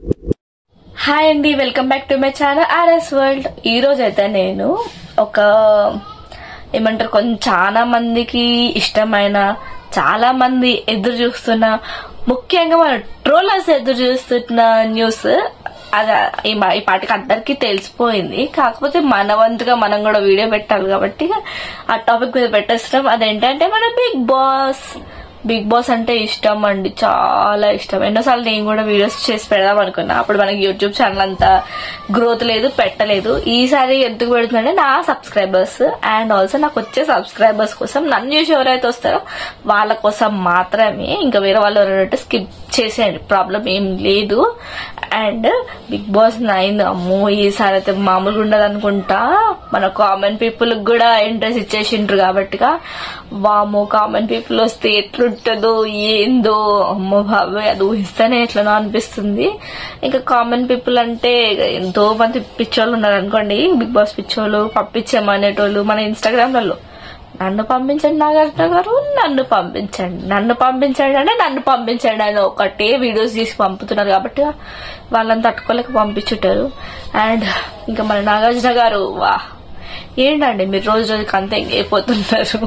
Hi అండి, welcome back to my channel RS world. ఈ రోజు అయితే నేను ఒక ఏమంటారు కొంచెం చాలా మందికి ఇష్టమైన, చాలా మంది ఎదురు చూస్తున్న, ముఖ్యంగా మన ట్రోలర్స్ ఎదురు చూస్తున్న న్యూస్ అది ఈ పాటికి అందరికీ తెలిసిపోయింది. కాకపోతే మన వంతుగా మనం కూడా వీడియో పెట్టాలి కాబట్టి ఆ టాపిక్ మీద పెట్టేస్తున్నాం. అదేంటంటే మన బిగ్ బాస్ అంటే ఇష్టం అండి, చాలా ఇష్టం. ఎన్నోసార్లు నేను కూడా వీడియోస్ చేసి పెడదాం అనుకున్నా. అప్పుడు మనకి యూట్యూబ్ ఛానల్ అంతా గ్రోత్ లేదు, పెట్టలేదు. ఈసారి ఎందుకు పెడుతుందంటే నా సబ్స్క్రైబర్స్ అండ్ ఆల్సో నాకు వచ్చే సబ్స్క్రైబర్స్ కోసం, నన్ను చూసి ఎవరైతే వస్తారో వాళ్ళ కోసం మాత్రమే. ఇంకా వేరే వాళ్ళు ఎవరైతే స్కిప్ చేసేయండి, ప్రాబ్లం ఏం లేదు. అండ్ బిగ్ బాస్ 9 అమ్మో ఈసారి అయితే మామూలుగా ఉండదు అనుకుంటా. మన కామన్ పీపుల్ కూడా ఇంట్రెస్ట్ ఇచ్చేసిండ్రు కాబట్టి వామో కామన్ పీపుల్ వస్తే ఎట్లుంటుందో ఏందో, అమ్మో బాబాయ్ అది ఊహిస్తానే ఎట్లనో అనిపిస్తుంది. ఇంకా కామన్ పీపుల్ అంటే ఎంతో మంది పిచ్చోళ్ళు ఉన్నారు అనుకోండి, బిగ్ బాస్ పిచ్చోళ్ళు, పంపించామనేటోళ్ళు మన ఇన్స్టాగ్రామ్లలో. నన్ను పంపించండి నాగార్జున గారు, నన్ను పంపించండి అంటే నన్ను పంపించండి అని ఒకటే వీడియోస్ తీసి పంపుతున్నారు కాబట్టి వాళ్ళని తట్టుకోలేక పంపించుంటారు. అండ్ ఇంకా మన నాగార్జున గారు వా ఏంటండి మీరు రోజు రోజుకి అంత ఎంగైపోతున్నారు.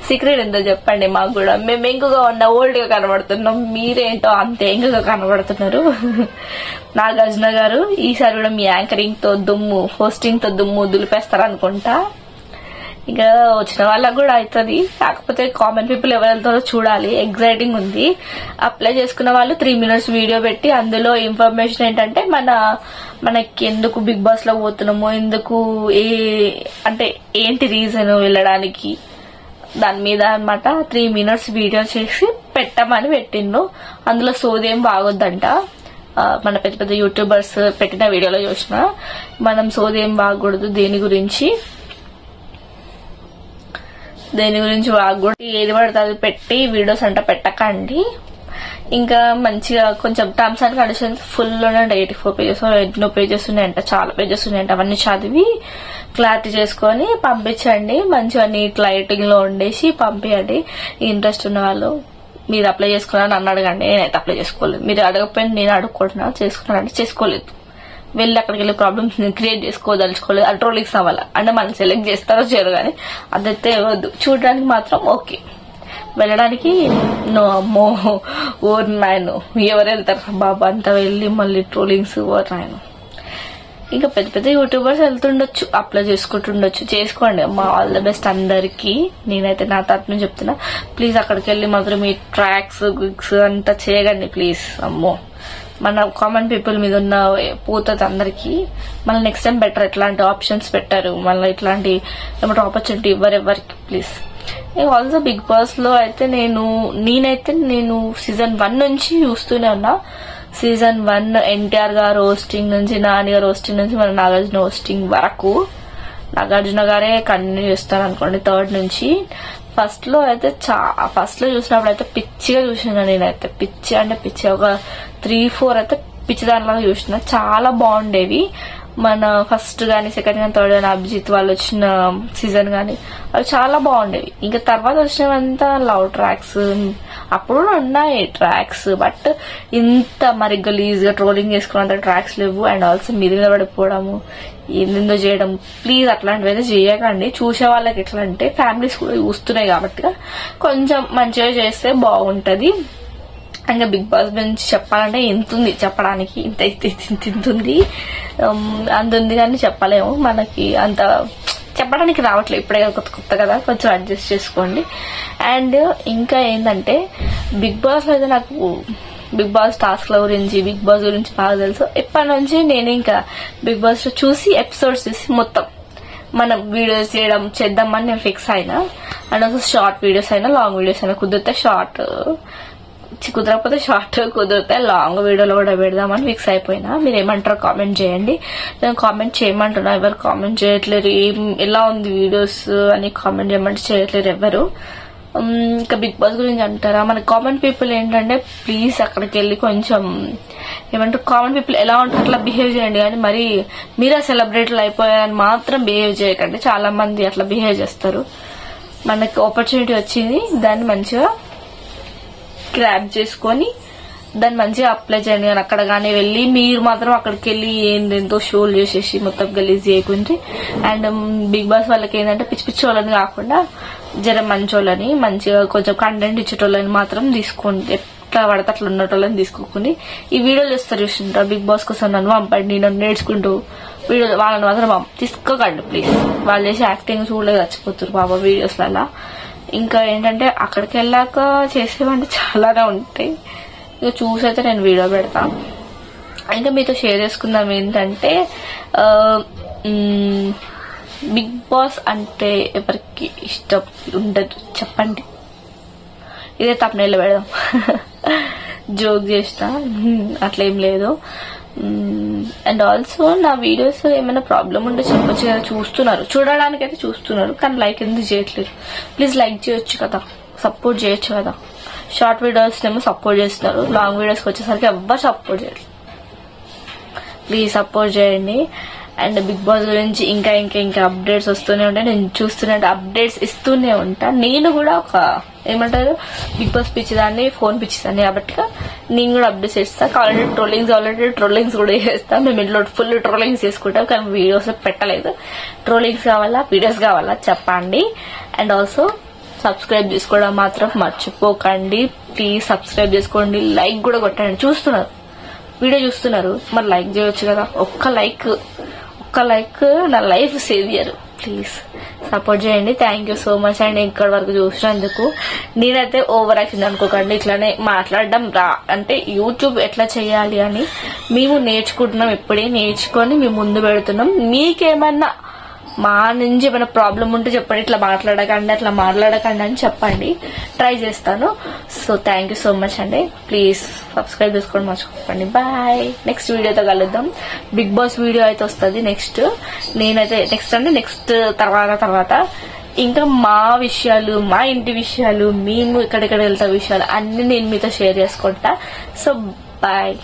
సీక్రెట్ ఎంతో చెప్పండి మాకు కూడా. మేము ఎంగుగా ఉన్న ఓల్డ్ గా కనబడుతున్నాం, మీరేంటో అంత ఎంగుగా కనబడుతున్నారు. నాగార్జున గారు ఈసారి కూడా మీ యాంకరింగ్ తో దుమ్ము, హోస్టింగ్ తో దుమ్ము దులిపేస్తారనుకుంటా. ఇంకా వచ్చిన వాళ్ళకు కూడా అవుతుంది. కాకపోతే కామన్ పీపుల్ ఎవరు వెళ్తారో చూడాలి, ఎగ్జైటింగ్ ఉంది. అప్లై చేసుకున్న వాళ్ళు 3 minutes వీడియో పెట్టి అందులో ఇన్ఫర్మేషన్ ఏంటంటే మనకి ఎందుకు బిగ్ బాస్ లో పోతున్నామో, ఎందుకు అంటే ఏంటి రీజన్ వెళ్ళడానికి, దాని మీద అన్నమాట 3 minutes వీడియో చేసి పెట్టమని పెట్టిండ్రు. అందులో సోదేం బాగొద్దంట. మన పెద్ద పెద్ద యూట్యూబర్స్ పెట్టిన వీడియోలో చూసిన మనం సోదేం బాగకూడదు, దేని గురించి వాగకూడదు, ఏది పడితే అది పెట్టి వీడియోస్ అంట పెట్టకండి. ఇంకా మంచిగా కొంచెం టర్మ్స్ అండ్ కండిషన్స్ ఫుల్ ఉన్నాయంట, 84 pages ఎన్నో పేజెస్ ఉన్నాయంట, చాలా పేజెస్ ఉన్నాయంట. అవన్నీ చదివి క్లారిటీ చేసుకొని పంపించండి. మంచిగా నీట్ లైటింగ్ లో ఉండేసి పంపించండి. ఇంట్రెస్ట్ ఉన్న వాళ్ళు మీరు అప్లై చేసుకున్నారని నన్ను అడగండి, నేనైతే అప్లై చేసుకోలేదు. మీరు అడగకపోయినా నేను అడుగుకుంటున్నా, చేసుకున్నానంటే చేసుకోలేదు. వెళ్ళి అక్కడికి వెళ్ళి ప్రాబ్లమ్స్ క్రియేట్ చేసుకోదలుచుకోలేదు. అల్ట్రోలిక్స్ అవ్వాలి అంటే మనం సెలెక్ట్ చేస్తారో చేయరు, కానీ అదైతే వద్దు. చూడడానికి మాత్రం ఓకే, వెళ్ళడానికి నో. అమ్మో ఓర్ నాయను, ఎవరు వెళ్తారు బాబా అంతా వెళ్ళి మళ్ళీ ట్రోలింగ్స్ ఓర్ నాయను. ఇంకా పెద్ద పెద్ద యూట్యూబర్స్ వెళ్తుండొచ్చు, అప్లై చేసుకుంటుండొచ్చు, చేసుకోండి. మా ఆల్ ద బెస్ట్ అందరికి. నేనైతే నా తరఫు నుంచి చెప్తున్నా, ప్లీజ్ అక్కడికి వెళ్ళి మాత్రం మీ ట్రాక్స్ గిగ్స్ అంతా చేయగండి ప్లీజ్. అమ్మో మన కామన్ పీపుల్ మీద ఉన్న పోతుంది అందరికి. మళ్ళీ నెక్స్ట్ టైం బెటర్ ఎట్లాంటి ఆప్షన్స్ పెట్టారు, మళ్ళీ ఇట్లాంటి ఏమంటే ఆపర్చునిటీ ఎవరెవరికి ప్లీజ్. ఆల్సో బిగ్ బాస్ లో అయితే నేను సీజన్ 1 నుంచి చూస్తూనే ఉన్నా. సీజన్ 1 ఎన్టీఆర్ గారు హోస్టింగ్ నుంచి, నాని గారు హోస్టింగ్ నుంచి మన నాగార్జున హోస్టింగ్ వరకు నాగార్జున గారే కంటిన్యూ చేస్తారు అనుకోండి 3rd నుంచి. ఫస్ట్ లో చూసినప్పుడు అయితే పిచ్చిగా చూసిన, నేనైతే పిచ్చి అంటే పిచ్చి, ఒక 3-4 అయితే పిచ్చి దానిలాగా చూసిన. చాలా బాగుండేవి. మన ఫస్ట్ గానీ, సెకండ్ గానీ, థర్డ్ గానీ, అభిజిత్ వాళ్ళు వచ్చిన సీజన్ గానీ అవి చాలా బాగుండేవి. ఇంకా తర్వాత వచ్చినవంతా లవ్ ట్రాక్స్, అప్పుడు ఉన్నాయి ట్రాక్స్, బట్ ఇంత మరి గలీజ్ గా ట్రోలింగ్ చేసుకున్నంత ట్రాక్స్ లేవు. అండ్ ఆల్సో మీద పడిపోవడము, ఏందో చేయడం. ప్లీజ్ అట్లాంటివి అయితే చేయకండి. చూసే వాళ్ళకి ఎట్లా అంటే ఫ్యామిలీస్ కూడా చూస్తున్నాయి కాబట్టి కొంచెం మంచిగా చేస్తే బాగుంటది. ఇంకా బిగ్ బాస్ గురించి చెప్పాలంటే ఎంతుంది చెప్పడానికి, ఇంతుంది అంతుంది కానీ చెప్పలేము. మనకి అంత చెప్పడానికి రావట్లేదు ఇప్పుడే, కొత్త కదా, కొంచెం అడ్జస్ట్ చేసుకోండి. అండ్ ఇంకా ఏంటంటే బిగ్ బాస్ లో అయితే నాకు బిగ్ బాస్ టాస్క్ల గురించి, బిగ్ బాస్ గురించి బాగా తెలుసు. ఎప్పటి నుంచి నేను ఇంకా బిగ్ బాస్ లో చూసి ఎపిసోడ్స్ చూసి మొత్తం మనం వీడియోస్ చేద్దామని నేను ఫిక్స్ అయినా. అండ్ ఆల్సో షార్ట్ వీడియోస్ అయినా, లాంగ్ వీడియోస్ అయినా, కుదిరితే షార్ట్, కుదరకపోతే షార్ట్, కుదిరితే లాంగ్ వీడియోలో కూడా పెడదామని ఫిక్స్ అయిపోయినా. మీరు ఏమంటారో కామెంట్ చేయండి. నేను కామెంట్ చేయమంటున్నా, ఎవరు కామెంట్ చేయట్లేరు. ఎలా ఉంది వీడియోస్ అని కామెంట్ చేయమంటే చేయట్లేరు ఎవరు. ఇంకా బిగ్ బాస్ గురించి అంటారా, మన కామన్ పీపుల్ ఏంటంటే ప్లీజ్ అక్కడికి వెళ్ళి కొంచెం ఏమంటారు, కామన్ పీపుల్ ఎలా ఉంటారు అట్లా బిహేవ్ చేయండి. కానీ మరి మీరే సెలబ్రిటీలు అయిపోయారని మాత్రం బిహేవ్ చేయకండి. చాలా మంది అట్లా బిహేవ్ చేస్తారు. మనకి ఆపర్చునిటీ వచ్చింది, దాన్ని మంచిగా గ్రాబ్ చేసుకొని దాన్ని మంచిగా అప్లై చేయండి. కానీ అక్కడ కానీ వెళ్ళి మీరు మాత్రం అక్కడికి వెళ్ళి ఏందేంతో షోలు చేసేసి మొత్తం గలీజ్ చేయకుండ్రి. అండ్ బిగ్ బాస్ వాళ్ళకి ఏంటంటే పిచ్చి పిచ్చి వాళ్ళని కాకుండా జర మంచోళ్ళని మంచిగా కొంచెం కంటెంట్ ఇచ్చేటోళ్ళని మాత్రం తీసుకోండి. ఎట్లా పడితే అట్లా ఉన్నటోళ్ళని తీసుకోకుండా ఈ వీడియోలు ఇస్తారు చూసింటారు బిగ్ బాస్ కోసం నన్ను పంపండి నన్ను నేర్చుకుంటూ వీడియోలు వాళ్ళని మాత్రం తీసుకోకండి ప్లీజ్. వాళ్ళు చేసి యాక్టింగ్ చూడలేదు చచ్చిపోతారు బాబా వీడియోస్లలో. ఇంకా ఏంటంటే అక్కడికి వెళ్ళాక చేసేవంటే చాలానే ఉంటాయి. ఇక చూసైతే నేను వీడియో పెడతా. ఇంకా మీతో షేర్ చేసుకుందాం ఏంటంటే బిగ్ బాస్ అంటే ఎవరికి ఇష్టం ఉండదు చెప్పండి. ఇదే తప్పనేళ్ళు పెడదాం. జోక్ చేస్తా అట్లేం లేదు. అండ్ ఆల్సో నా వీడియోస్ ఏమైనా ప్రాబ్లం ఉంటే చెప్పొచ్చు కదా. చూస్తున్నారు చూడడానికైతే చూస్తున్నారు కానీ లైక్ ఎందుకు చేయట్లేదు. ప్లీజ్ లైక్ చేయొచ్చు కదా, సపోర్ట్ చేయొచ్చు కదా. షార్ట్ వీడియోస్ ఏమో సపోర్ట్ చేస్తున్నారు, లాంగ్ వీడియోస్కి వచ్చేసరికి ఎవ్వరు సపోర్ట్ చేయట్లేదు. ప్లీజ్ సపోర్ట్ చేయండి. అండ్ బిగ్ బాస్ గురించి ఇంకా ఇంకా ఇంకా అప్డేట్స్ వస్తూనే ఉంటాయి. నేను చూస్తూనే అప్డేట్స్ ఇస్తూనే ఉంటా. నేను కూడా ఒక ఏమంటారు బిగ్ బాస్ పిచ్చిదాన్ని, ఫోన్ పిచ్చిదాన్ని కాబట్టి నేను కూడా అప్డేట్స్ ఇస్తాను. కావాలంటే ట్రోలింగ్స్ కూడా చేస్తాను. మేము ఇంట్లో ఫుల్ ట్రోలింగ్స్ చేసుకుంటాం కానీ వీడియోస్ పెట్టలేదు. ట్రోలింగ్స్ కావాలా వీడియోస్ కావాలా చెప్పండి. అండ్ ఆల్సో సబ్స్క్రైబ్ చేసుకోవడం మాత్రం మర్చిపోకండి. ప్లీజ్ సబ్స్క్రైబ్ చేసుకోండి, లైక్ కూడా కొట్టండి. చూస్తున్నారు వీడియో చూస్తున్నారు మరి లైక్ చేయొచ్చు కదా. ఒక్క లైక్ నా లైఫ్ సేవియర్. ప్లీజ్ సపోర్ట్ చేయండి. Thank you so much. And ఇక్కడ వరకు చూసినందుకు. నేనైతే ఓవర్ యాక్షన్ అనుకోకండి, ఇట్లానే మాట్లాడడం అంటే యూట్యూబ్ ఎట్లా చేయాలి అని మేము నేర్చుకుంటున్నాం. ఇప్పుడే నేర్చుకొని మేము ముందు పెడుతున్నాం. మీకేమన్నా మా నుంచి ఏమైనా ప్రాబ్లం ఉంటే చెప్పండి. ఇట్లా మాట్లాడకండి అని చెప్పండి, ట్రై చేస్తాను. So thank you so much అండి. ప్లీజ్ సబ్స్క్రైబ్ చేసుకోండి మర్చిపోకండి. బాయ్. నెక్స్ట్ వీడియోతో కలుద్దాం. బిగ్ బాస్ వీడియో అయితే వస్తుంది నెక్స్ట్. నేనైతే నెక్స్ట్ తర్వాత ఇంకా మా విషయాలు, మా ఇంటి విషయాలు, మేము ఎక్కడెక్కడ వెళ్తా విషయాలు అన్ని నేను మీతో షేర్ చేసుకుంటా. So bye.